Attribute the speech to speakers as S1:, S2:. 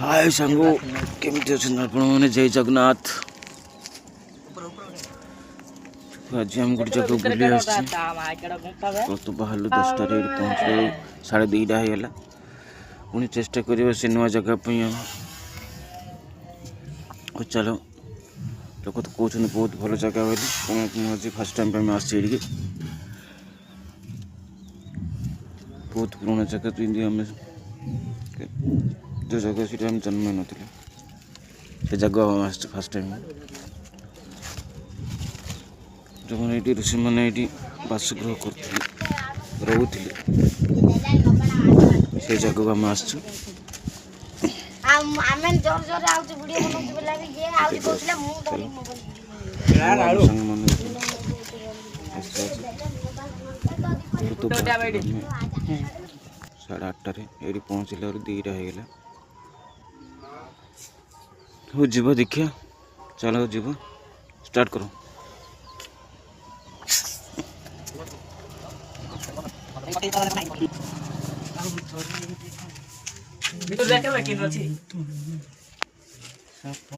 S1: हाय सांगो केमती अच्छे आपण मैंने जय जगन्नाथ। आज हम गोटे जगह बुले तो बाहर 10टा पहुँचल 2:30 होगा पुणी चेष्टा कर से नुआ जगह चलो लोक तो कहते बहुत भल जगह बोली मुझे फास्ट टाइम आसी बहुत पुराना जगह तो आम जो जगह से हम जन्म नथिले से जगह हम आस फास्ट टाइम जो मैंने ये ऋषि मैंने ये बासगृह कर रोते से जगह को आम आस साढ़े 8टारे ये पहुँचल 2टा होगा हो जीव देखिए चलो जीव स्टार्ट करो।